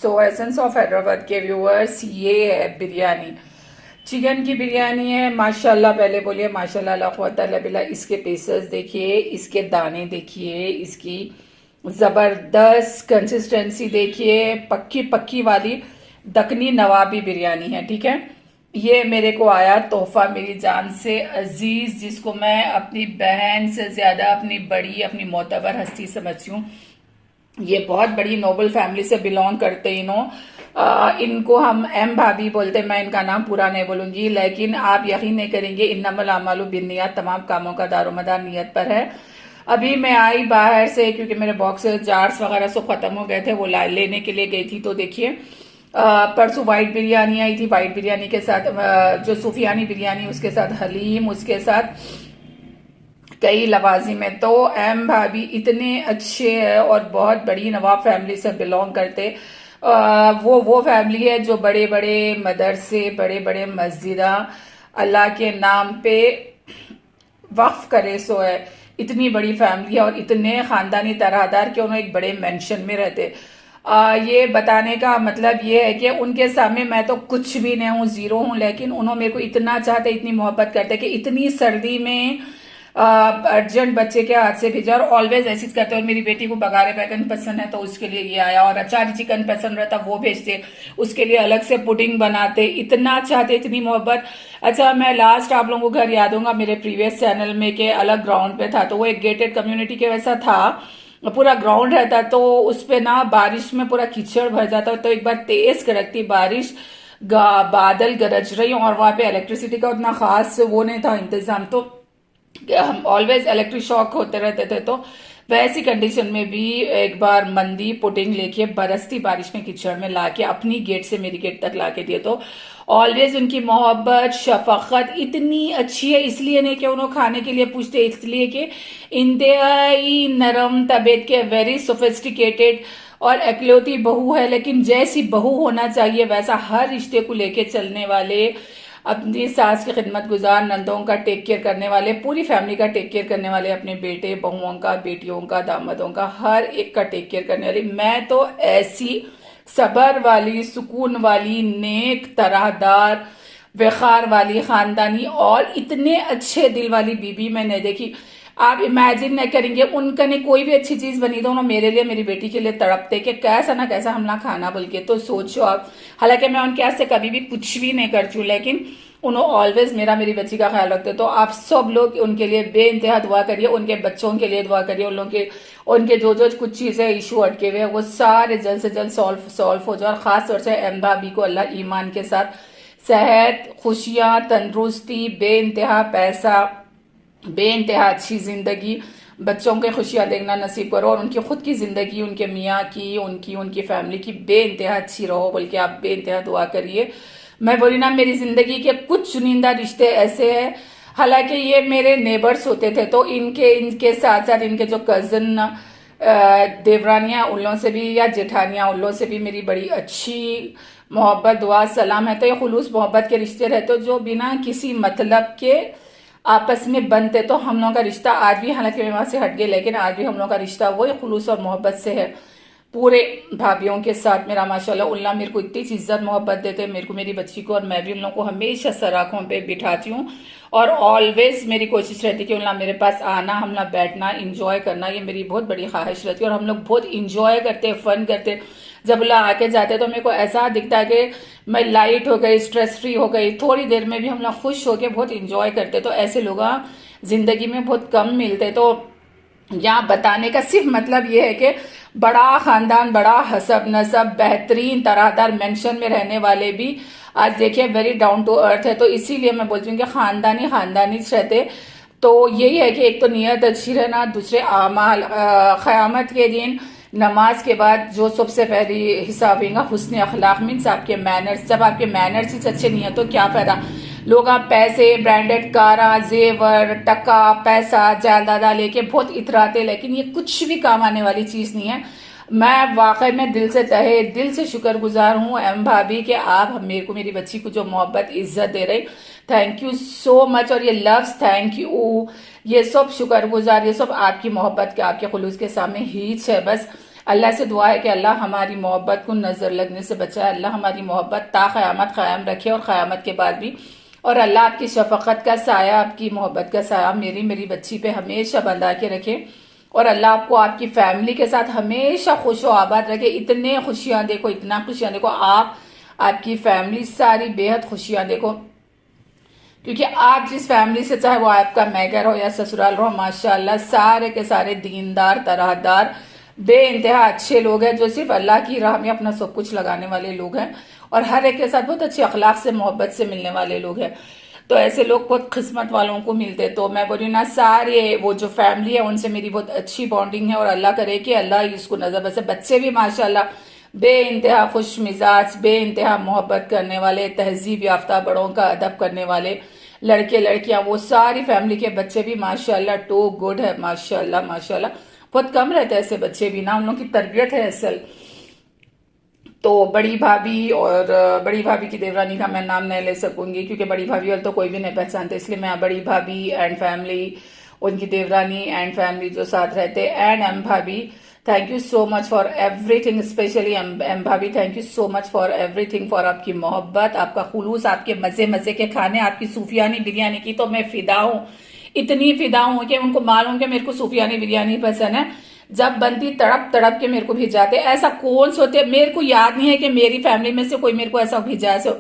So essence of Hyderabad के viewers, ये है बिरयानी। चिकन की बिरयानी है। माशाल्लाह, पहले बोलिए माशाल्लाह, ला क़ुव्वता इल्ला बिल्लाह। इसके पीसेस देखिए, इसके दाने देखिए, इसकी ज़बरदस्त कंसिस्टेंसी देखिए। पक्की पक्की वाली दकनी नवाबी बिरयानी है। ठीक है, ये मेरे को आया तोहफा मेरी जान से अजीज, जिसको मैं अपनी बहन से ज्यादा अपनी बड़ी, अपनी मोतबर हस्ती समझती हूँ। ये बहुत बड़ी नोबल फैमिली से बिलोंग करते इनको हम एम भाभी बोलते हैं। मैं इनका नाम पूरा नहीं बोलूंगी, लेकिन आप यकीन नहीं करेंगे, इन्नमल आमालु बिन्नियात, तमाम कामों का दारोमदार नियत पर है। अभी मैं आई बाहर से, क्योंकि मेरे बॉक्स जार्स वगैरह सब खत्म हो गए थे, वो लेने के लिए गई थी। तो देखिए, परसों वाइट बिरयानी आई थी। वाइट बिरयानी के साथ जो सूफियानी बिरयानी, उसके साथ हलीम, उसके साथ कई लवाजी में। तो एम भाभी इतने अच्छे हैं और बहुत बड़ी नवाब फैमिली से बिलोंग करते। वो फैमिली है जो बड़े बड़े मदरसे, बड़े बड़े मस्जिदा अल्लाह के नाम पे वक्फ करे। सो है, इतनी बड़ी फैमिली है और इतने खानदानी तरहदार के उन्होंने एक बड़े मेंशन में रहते। ये बताने का मतलब ये है कि उनके सामने मैं तो कुछ भी नहीं हूँ, जीरो हूँ, लेकिन उन्होंने मेरे को इतना चाहते, इतनी मोहब्बत करते कि इतनी सर्दी में अर्जेंट बच्चे के हाथ से भेजा। और ऑलवेज ऐसी करते। और मेरी बेटी को बगारे बैगन पसंद है तो उसके लिए ये आया, और अचारी चिकन पसंद रहता वो भेजते, उसके लिए अलग से पुडिंग बनाते। इतना चाहते, इतनी मोहब्बत। अच्छा, मैं लास्ट आप लोगों को घर याद होगा मेरे प्रीवियस चैनल में के अलग ग्राउंड पे था, तो वो एक गेटेड कम्युनिटी के वैसा था, पूरा ग्राउंड रहता। तो उस पे ना बारिश में पूरा कीचड़ भर जाता। तो एक बार तेज कड़कती बारिश, बादल गरज रही, और वहां पे इलेक्ट्रिसिटी का उतना खास वो नहीं था इंतजाम, तो हम ऑलवेज इलेक्ट्रिक शॉक होते रहते थे। तो वैसी कंडीशन में भी एक बार मंदी पुडिंग लेके बरसती बारिश में कीचड़ में लाके अपनी गेट से मेरी गेट तक लाके दिए। तो ऑलवेज उनकी मोहब्बत, शफकत इतनी अच्छी है। इसलिए नहीं कि उन्होंने खाने के लिए पूछते, इसलिए कि इंतहाई नरम तबीयत के, वेरी सोफिस्टिकेटेड और इकलौती बहू है, लेकिन जैसी बहू होना चाहिए वैसा हर रिश्ते को लेके चलने वाले, अपनी सास की खिदमत गुजार, नंदों का टेक केयर करने वाले, पूरी फैमिली का टेक केयर करने वाले, अपने बेटे बहुओं का, बेटियों का, दामादों का, हर एक का टेक केयर करने वाली। मैं तो ऐसी सबर वाली, सुकून वाली, नेक, तरहदार, वखार वाली, खानदानी और इतने अच्छे दिल वाली बीबी मैंने देखी। आप इमेजिन नहीं करेंगे, उनका ने कोई भी अच्छी चीज बनी तो उन्होंने मेरे लिए, मेरी बेटी के लिए तड़पते कि कैसा ना कैसा हमला खाना बोल के। तो सोचो आप, हालांकि मैं उनके हाथ से कभी भी कुछ भी नहीं करती हूँ, लेकिन उन्होंने ऑलवेज मेरा, मेरी बच्ची का ख्याल रखते। तो आप सब लोग उनके लिए बेइंतहा दुआ करिए, उनके बच्चों के लिए दुआ करिए, उन लोगों के, उनके जो जो कुछ चीजें इशू अटके हुए हैं वो सारे जल्द से जल्द सॉल्व हो जाए। और खास तौर से एम भाभी को अल्लाह ईमान के साथ सेहत, खुशियां, तंदुरुस्ती, बेइंतहा पैसा, बेइंतहा अच्छी जिंदगी, बच्चों के खुशियां देखना नसीब करो, और उनकी खुद की जिंदगी, उनके मियाँ की, उनकी फैमिली की बेइंतहा अच्छी रहो, बल्कि आप बेइंतहा दुआ करिए। मैं बोली ना, मेरी जिंदगी के कुछ चुनिंदा रिश्ते ऐसे हैं, हालांकि ये मेरे नेबर्स होते थे, तो इनके साथ साथ इनके जो कजन देवरानियां, उन लोगों से भी, या जेठानियां, उन लोगों से भी मेरी बड़ी अच्छी मोहब्बत, दुआ, सलाम है। तो ये खुलूस मोहब्बत के रिश्ते रहते जो बिना किसी मतलब के आपस में बनते। तो हम लोगों का रिश्ता आज भी, हालांकि मैं वहां से हट गई, लेकिन आज भी हम लोगों का रिश्ता वही खुलूस और मोहब्बत से है। पूरे भाभीियों के साथ मेरा माशाल्लाह, उल्ला मेरे को इतनी इज्जत मोहब्बत देते मेरे को, मेरी बच्ची को, और मैं भी उन लोगों को हमेशा सराखों पे बिठाती हूँ। और ऑलवेज मेरी कोशिश रहती है कि उल्ला मेरे पास आना, हम लोग बैठना, इंजॉय करना, ये मेरी बहुत बड़ी ख्वाहिश रहती है। और हम लोग बहुत इंजॉय करते, फन करते। जब उल्ला आके जाते तो मेरे को ऐसा दिखता है कि मैं लाइट हो गई, स्ट्रेस फ्री हो गई, थोड़ी देर में भी हम लोग खुश होके बहुत इंजॉय करते। तो ऐसे लोग जिंदगी में बहुत कम मिलते। तो यहाँ बताने का सिर्फ मतलब ये है कि बड़ा खानदान, बड़ा हसब नसब, बेहतरीन तरहदार मेंशन में रहने वाले भी आज देखिए वेरी डाउन टू अर्थ है। तो इसीलिए मैं बोलती हूँ कि खानदानी रहते। तो यही है कि एक तो नीयत अच्छी रहना, दूसरे आमाल, क़यामत के दिन नमाज के बाद जो सबसे पहली हिसाब होगा हुस्न अखलाक, मीन्स आपके मैनर्स। जब आपके मैनर्स ही अच्छे नहीं है तो क्या फायदा। लोग आप पैसे, ब्रांडेड कारा, जेवर, टका, पैसा, जायदादा लेके बहुत इतराते, लेकिन ये कुछ भी काम आने वाली चीज नहीं है। मैं वाकई में दिल से तहे दिल से शुक्रगुजार हूँ एम भाभी कि आप मेरे को, मेरी बच्ची को जो मोहब्बत, इज्जत दे रही। Thank you so much. और ये लव्स, थैंक यू, ये सब शुक्रगुजार, ये सब आपकी मोहब्बत के, आपके खुलूस के सामने हीच है बस। अल्लाह से दुआ है कि अल्लाह हमारी मोहब्बत को नजर लगने से बचाए, अल्लाह हमारी मोहब्बत ता क़यामत क़ायम रखे और क़यामत के बाद भी। और अल्लाह आपकी शफकत का साया, आपकी मोहब्बत का साया मेरी बच्ची पे हमेशा बंधा के रखे। और अल्लाह आपको आपकी फैमिली के साथ हमेशा खुश व आबाद रखे। इतने खुशियां देखो, इतना खुशियां देखो, आप आपकी फैमिली सारी बेहद खुशियां देखो, क्योंकि आप जिस फैमिली से, चाहे वो आपका मैगर हो या ससुराल हो, माशाल्लाह सारे के सारे दीनदार, तराहदार, बे इंतहा अच्छे लोग हैं, जो सिर्फ अल्लाह की राह में अपना सब कुछ लगाने वाले लोग हैं और हर एक के साथ बहुत अच्छे अखलाक से, मोहब्बत से मिलने वाले लोग हैं। तो ऐसे लोग बहुत किस्मत वालों को मिलते। तो मैं बोली ना, सारे वो जो फैमिली है उनसे मेरी बहुत अच्छी बॉन्डिंग है और अल्लाह करे कि अल्लाह इसको नजर बसे। बच्चे भी माशाल्लाह बे इंतहा खुश मिजाज, बे इंतहा मोहब्बत करने वाले, तहजीब याफ्ता, बड़ों का अदब करने वाले लड़के लड़कियां, वो सारी फैमिली के बच्चे भी माशाल्लाह टू गुड है। माशाल्लाह माशाल्लाह बहुत कम रहते हैं ऐसे बच्चे भी ना, उन लोगों की तरबियत है असल। तो बड़ी भाभी और बड़ी भाभी की देवरानी का मैं नाम नहीं ले सकूंगी क्योंकि बड़ी भाभी और तो कोई भी नहीं पहचानते, इसलिए मैं बड़ी भाभी एंड फैमिली, उनकी देवरानी एंड फैमिली जो साथ रहते, and M bhabhi, thank you so much for everything, specially M bhabhi, thank you so much for everything, for आपकी मोहब्बत, आपका खुलूस, आपके मजे मजे के खाने, आपकी सूफियानी बिरयानी की तो मैं फिदा हूँ, इतनी फिदा हूँ कि उनको मालूम कि मेरे को सूफियानी बिरयानी पसंद है। जब बनती तड़प तड़प के मेरे को भिजाते। ऐसा कौन सोते, मेरे को याद नहीं है कि मेरी फैमिली में से कोई मेरे को ऐसा भिजा सो।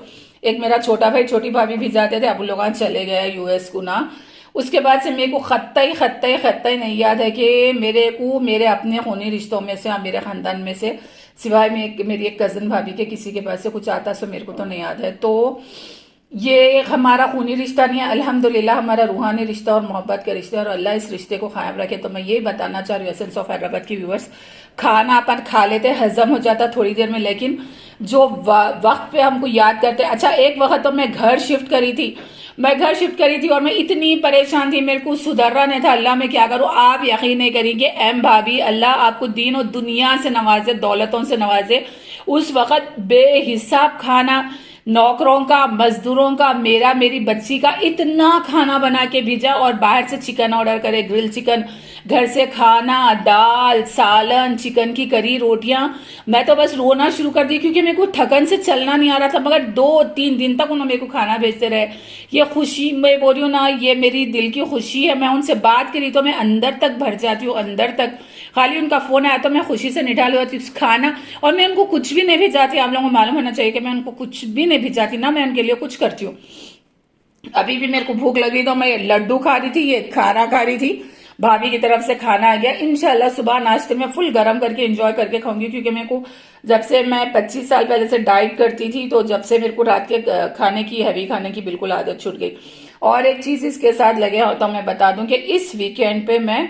एक मेरा छोटा भाई छोटी भाभी भिजाते थे, अब लोग चले गए यूएस को ना। उसके बाद से मेरे को खत्ता ही नहीं याद है कि मेरे को मेरे अपने खूनी रिश्तों में से, मेरे खानदान में से, सिवाय मेरी एक कजन भाभी के किसी के पास से कुछ आता सो मेरे को तो नहीं याद है। तो ये हमारा खूनी रिश्ता नहीं है, अल्हम्दुलिल्लाह हमारा रूहानी रिश्ता और मोहब्बत का रिश्ता है, और अल्लाह इस रिश्ते को कायम रखे। तो मैं ये बताना चाह रही हूँ एसेंस ऑफ हैदराबाद की व्यूअर्स, खाना अपन खा लेते, हजम हो जाता थोड़ी देर में, लेकिन जो वक्त पे हमको याद करते। अच्छा, एक वक्त तो मैं घर शिफ्ट करी थी और मैं इतनी परेशान थी, मेरे को सुधरना नहीं था। अल्लाह मैं क्या करूँ, आप यकीन नहीं करेंगे एम भाभी, अल्लाह आपको दीन और दुनिया से नवाजे, दौलतों से नवाजे। उस वक्त बेहिसाब खाना, नौकरों का, मजदूरों का, मेरी बच्ची का, इतना खाना बना के भेजा। और बाहर से चिकन ऑर्डर करे, ग्रिल चिकन, घर से खाना, दाल, सालन, चिकन की करी, रोटियां। मैं तो बस रोना शुरू कर दी क्योंकि मेरे को थकन से चलना नहीं आ रहा था, मगर 2-3 दिन तक उन्होंने मेरे को खाना भेजते रहे। ये खुशी, मैं बोल रही हूँ ना, ये मेरी दिल की खुशी है। मैं उनसे बात करी तो मैं अंदर तक भर जाती हूँ, अंदर तक। खाली उनका फोन आया तो मैं खुशी से निठाल होती हूँ खाना। और मैं उनको कुछ भी नहीं भिजाती, आप लोगों को मालूम होना चाहिए कि मैं उनको कुछ भी नहीं भिजाती ना, मैं उनके लिए कुछ करती हूँ। अभी भी मेरे को भूख लगी तो मैं लड्डू खा रही थी, ये खाना खा रही थी, भाभी की तरफ से खाना आ गया। इंशाल्लाह सुबह नाश्ते में फुल गरम करके एंजॉय करके खाऊंगी, क्योंकि मेरे को जब से मैं 25 साल पहले से डाइट करती थी, तो जब से मेरे को रात के खाने की, हैवी खाने की बिल्कुल आदत छूट गई। और एक चीज इसके साथ लगे हो तो मैं बता दूं कि इस वीकेंड पे मैं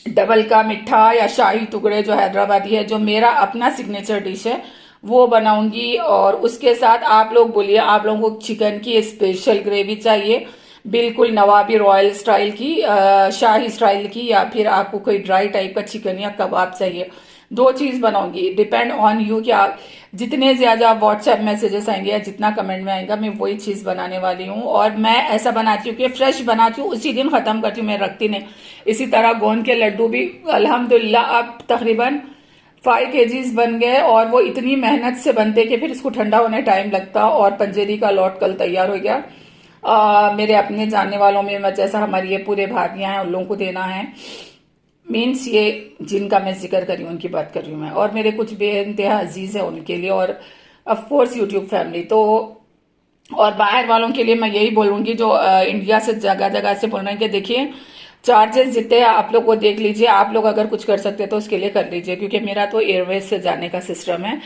डबल का मिठा या शाही टुकड़े जो हैदराबादी है, जो मेरा अपना सिग्नेचर डिश है, वो बनाऊंगी। और उसके साथ आप लोग बोलिए, आप लोगों को चिकन की स्पेशल ग्रेवी चाहिए, बिल्कुल नवाबी रॉयल स्टाइल की, शाही स्टाइल की, या फिर आपको कोई ड्राई टाइप का चिकन या कबाब चाहिए, 2 चीज बनाऊंगी। डिपेंड ऑन यू कि आप जितने ज्यादा व्हाट्सएप मैसेजेस आएंगे या जितना कमेंट में आएगा, मैं वही चीज बनाने वाली हूँ। और मैं ऐसा बनाती हूँ कि फ्रेश बनाती हूँ, उसी दिन खत्म करती हूँ, मैं रखती नहीं। इसी तरह गोंद के लड्डू भी अल्हम्दुलिल्लाह अब तकरीबन 5 kgs बन गए, और वो इतनी मेहनत से बनते कि फिर इसको ठंडा होने टाइम लगता। और पंजेरी का लॉट कल तैयार हो गया। मेरे अपने जानने वालों में, जैसा हमारी ये पूरे भाभियां हैं, उन लोगों को देना है। मीन्स ये जिनका मैं जिक्र कर रही हूँ उनकी बात कर रही हूँ मैं, और मेरे कुछ बेइंतहा अजीज है उनके लिए, और ऑफ कोर्स यूट्यूब फैमिली। तो और बाहर वालों के लिए मैं यही बोलूंगी, जो इंडिया से जगह जगह से बोल रहे हैं, कि देखिए चार्जेस जितने आप लोग को देख लीजिए, आप लोग अगर कुछ कर सकते हैं तो उसके लिए कर लीजिए, क्योंकि मेरा तो एयरवेज से जाने का सिस्टम है।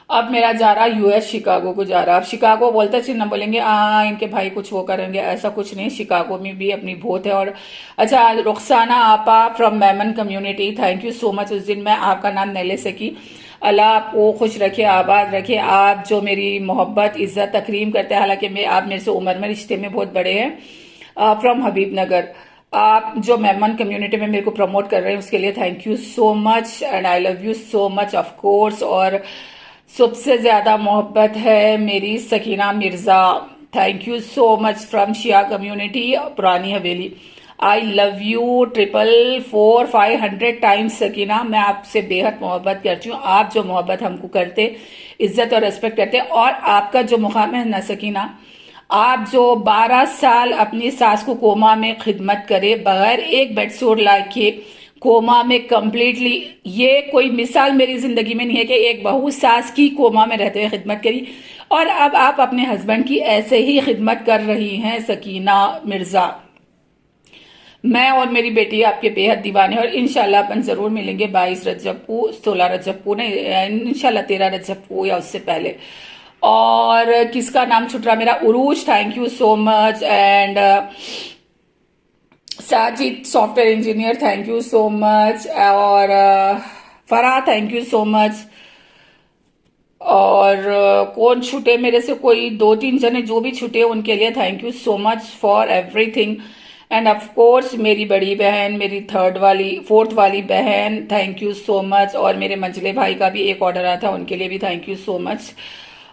अब मेरा जा रहा यूएस, शिकागो को जा रहा। अब शिकागो बोलते सिर्फ ना बोलेंगे इनके भाई कुछ वो करेंगे, ऐसा कुछ नहीं। शिकागो में भी अपनी भूत है। और अच्छा, रुखसाना आपा from Memon community, thank you so much. उस दिन मैं आपका नाम नहीं ले सकी, अल्लाह आपको खुश रखे, आबाद रखे। आप जो मेरी मोहब्बत, इज्जत, तकरीम करते हैं, हालांकि आप मेरे से उम्र में, रिश्ते में बहुत बड़े हैं, फ्रॉम हबीब नगर। आप जो मेमन कम्युनिटी में मेरे को प्रमोट कर रहे हैं, उसके लिए thank you so much, and I love you so much of course. और सबसे ज्यादा मोहब्बत है मेरी Sakina Mirza, thank you so much from Shia community, Purani Haveli. I love you 444 times Sakina. मैं आपसे बेहद मोहब्बत करती हूँ। आप जो मोहब्बत हमको करते, इज्जत और रेस्पेक्ट करते, और आपका जो मुकाम है ना सकीना, आप जो 12 साल अपनी सास को कोमा में खिदमत करे, बगैर एक बेडसूट ला के कोमा में कंप्लीटली, ये कोई मिसाल मेरी जिंदगी में नहीं है कि एक बहू सास की कोमा में रहते हुए खिदमत करी, और अब आप अपने हस्बैंड की ऐसे ही खिदमत कर रही हैं सकीना मिर्जा। मैं और मेरी बेटी आपके बेहद दीवाने, और इंशाल्लाह अपन जरूर मिलेंगे 22 रजब को, 16 रजब को नहीं, इंशाल्लाह 13 रजब को या उससे पहले। और किसका नाम छुट रहा मेरा, Urooj thank you so much, and Sajid software engineer thank you so much, और Farah thank you so much. और कौन छूटे मेरे से, कोई 2-3 जने जो भी छूटे उनके लिए thank you so much for everything. End of course मेरी बड़ी बहन, मेरी फोर्थ वाली बहन थैंक यू सो मच, और मेरे मंजले भाई का भी एक ऑर्डर आया था, उनके लिए भी थैंक यू सो मच।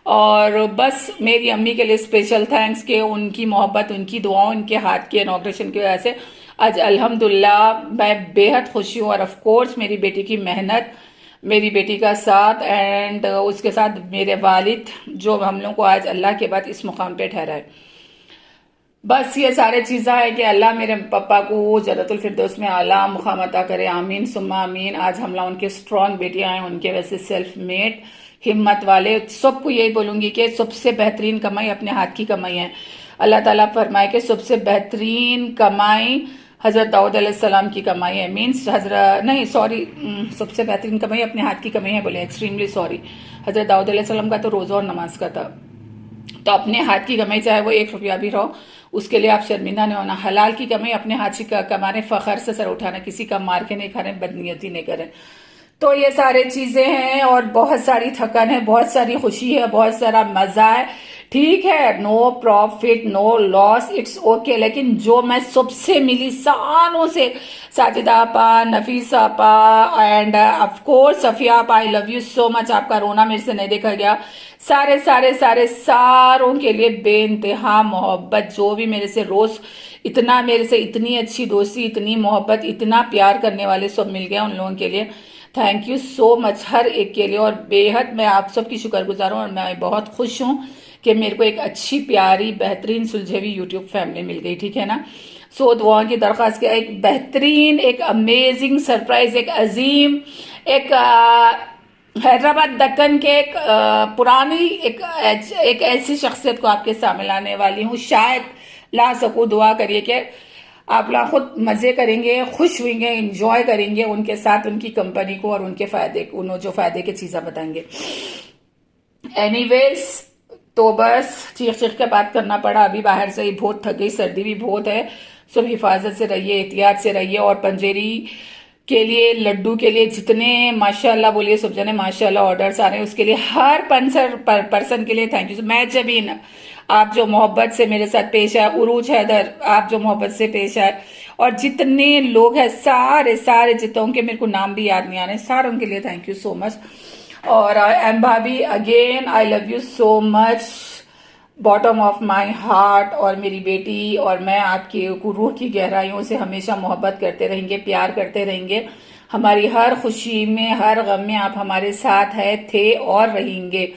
और बस मेरी अम्मी के लिए स्पेशल थैंक्स के उनकी मोहब्बत, उनकी दुआओं, उनके हाथ के इनॉग्रेशन की वजह से आज अल्हम्दुलिल्लाह मैं बेहद खुशी हूँ। और ऑफ कोर्स मेरी बेटी की मेहनत, मेरी बेटी का साथ, एंड उसके साथ मेरे वालिद, जो हम लोग को आज अल्लाह के बाद इस मुकाम पे ठहराए। बस ये सारे चीज़ें हैं कि अल्लाह मेरे पापा को जन्नतुल फिरदौस में आला मुकाम अता करे, आमीन सुम्मा आमीन। आज हमला उनके स्ट्रॉन्ग बेटियां हैं, उनके वैसे सेल्फ मेड हिम्मत वाले, सबको यही बोलूंगी कि सबसे बेहतरीन कमाई अपने हाथ की कमाई है। अल्लाह ताला फरमाए कि सबसे बेहतरीन कमाई हजरत दाऊद अलैहिस्सलाम की कमाई है, मीन्स सबसे बेहतरीन कमाई अपने हाथ की कमाई है, बोले एक्सट्रीमली सॉरी। हजरत दाऊद अलैहिस्सलाम का तो रोजा और नमाज का था, तो अपने हाथ की कमाई चाहे वो 1 रुपया भी रहो, उसके लिए आप शर्मिंदा नहीं होना। हलाल की कमाई अपने हाथ से कमा रहे, फखर से सर उठाना, किसी का मार के नहीं खा रहे, बदनीयती नहीं करें। तो ये सारे चीजें हैं, और बहुत सारी थकन है, बहुत सारी खुशी है, बहुत सारा मजा है। ठीक है, no profit no loss, it's okay. लेकिन जो मैं सबसे मिली सालों से, साजिदा आपा, नफीसा आपा, एंड ऑफ कोर्स सफिया आपा, आई लव यू सो मच। आपका रोना मेरे से नहीं देखा गया। सारे सारे सारे सारों के लिए बेइंतहा मोहब्बत, जो भी मेरे से रोज इतना, मेरे से इतनी अच्छी दोस्ती, इतनी मोहब्बत, इतना प्यार करने वाले सब मिल गया, उन लोगों के लिए थैंक यू सो मच, हर एक के लिए। और बेहद मैं आप सबकी शुक्रगुजार हूँ, और मैं बहुत खुश हूँ कि मेरे को एक अच्छी प्यारी बेहतरीन सुलझे हुई यूट्यूब फैमिली मिल गई, ठीक है ना। सो दुआ की दरख्वास्त किया, एक बेहतरीन, एक अमेजिंग सरप्राइज, एक अजीम, एक हैदराबाद दक्कन के एक पुरानी एक ऐसी शख्सियत को आपके सामने लाने वाली हूँ। शायद ला सकूँ, दुआ करिए कि आप लोग खुद मजे करेंगे, खुश होंगे, एंजॉय करेंगे उनके साथ, उनकी कंपनी को, और उनके फायदे, उन्होंने जो फायदे की चीजें बताएंगे। एनीवेज, तो बस चीख चीख के बात करना पड़ा, अभी बाहर से ही बहुत थक गई, सर्दी भी बहुत है। सब हिफाजत से रहिए, एहतियात से रहिए। और पंजेरी के लिए, लड्डू के लिए जितने माशाल्लाह बोलिए सब जने माशाल्लाह ऑर्डर्स आ रहे हैं, उसके लिए हर पर्सन के लिए थैंक यू। मैं जबीन, आप जो मोहब्बत से मेरे साथ पेश आए, उरूज हैदर आप जो मोहब्बत से पेश आए, और जितने लोग हैं सारे सारे जितों के मेरे को नाम भी याद नहीं आ रहे, सारों के लिए थैंक यू सो मच। और एम भाभी again I love you so much, bottom of my heart. और मेरी बेटी और मैं आपकी रूह की गहराइयों से हमेशा मोहब्बत करते रहेंगे, प्यार करते रहेंगे। हमारी हर खुशी में, हर गम में आप हमारे साथ है, थे और रहेंगे।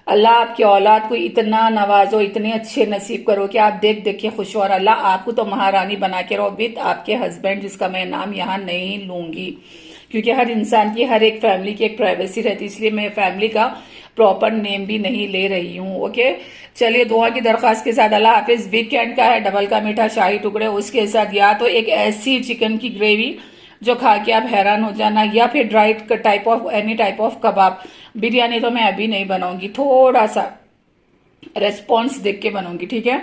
अल्लाह आपकी औलाद को इतना नवाजो, इतने अच्छे नसीब करो कि आप देख देख के खुश हो, और अल्लाह आपको तो महारानी बना के रहो विद आपके हस्बैंड, जिसका मैं नाम यहाँ नहीं लूंगी, क्योंकि हर इंसान की, हर एक फैमिली की एक प्राइवेसी रहती है, इसलिए मैं फैमिली का प्रॉपर नेम भी नहीं ले रही हूँ। ओके, चलिए दुआ की दरख्वास्त के साथ अल्लाह हाफिज। वीकेंड का है, डबल का मीठा शाही टुकड़े, उसके साथ या तो एक ऐसी चिकन की ग्रेवी जो खा के आप हैरान हो जाना, या फिर dry type of, any type of kebab. Biryani तो मैं अभी नहीं बनाऊंगी, थोड़ा सा रेस्पॉन्स देख के बनूंगी, ठीक है।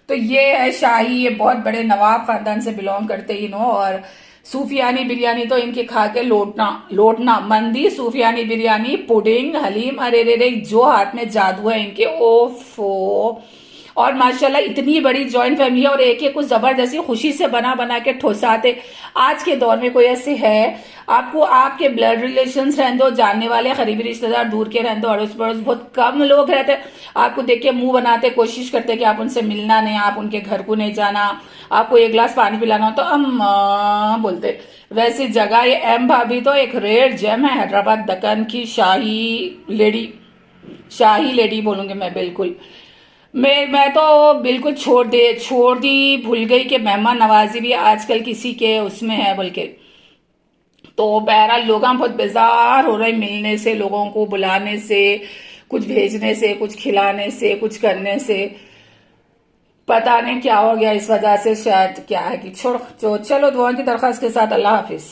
तो ये है शाही, ये बहुत बड़े नवाब खानदान से बिलोंग करते ही नो। और सूफियानी बिरयानी तो इनके खा के लोटना मंदी, सूफियानी बिरयानी, पुडिंग, हलीम, अरे रे रे, जो हाथ में जादू है इनके, ओफो। और माशाल्लाह इतनी बड़ी जॉइंट फैमिली है और एक एक कुछ जबरदस्ती खुशी से बना बना के ठोसाते। आज के दौर में कोई ऐसे है, आपको आपके ब्लड रिलेशंस रहने दो, जानने वाले करीबी रिश्तेदार दूर के रहने दो, अड़ोस पड़ोस बहुत कम लोग रहते हैं, आपको देख के मुंह बनाते, कोशिश करते कि आप उनसे मिलना नहीं, आप उनके घर को नहीं जाना, आपको एक गिलास पानी पिलाना हो तो अम्मा बोलते। वैसी जगह ये एम भाभी तो एक रेयर जेम है, हैदराबाद दक्कन की शाही लेडी बोलूंगी मैं बिल्कुल। मैं तो बिल्कुल छोड़ दी, भूल गई कि मेहमान नवाजी भी आजकल किसी के उसमें है बोल के। तो बहरहाल लोग बहुत बेजार हो रहे हैं मिलने से, लोगों को बुलाने से, कुछ भेजने से, कुछ खिलाने से, कुछ करने से। पता नहीं क्या हो गया इस वजह से, शायद क्या है कि छोड़, चलो दुआ की दरख्वास्त के साथ अल्लाह हाफिज।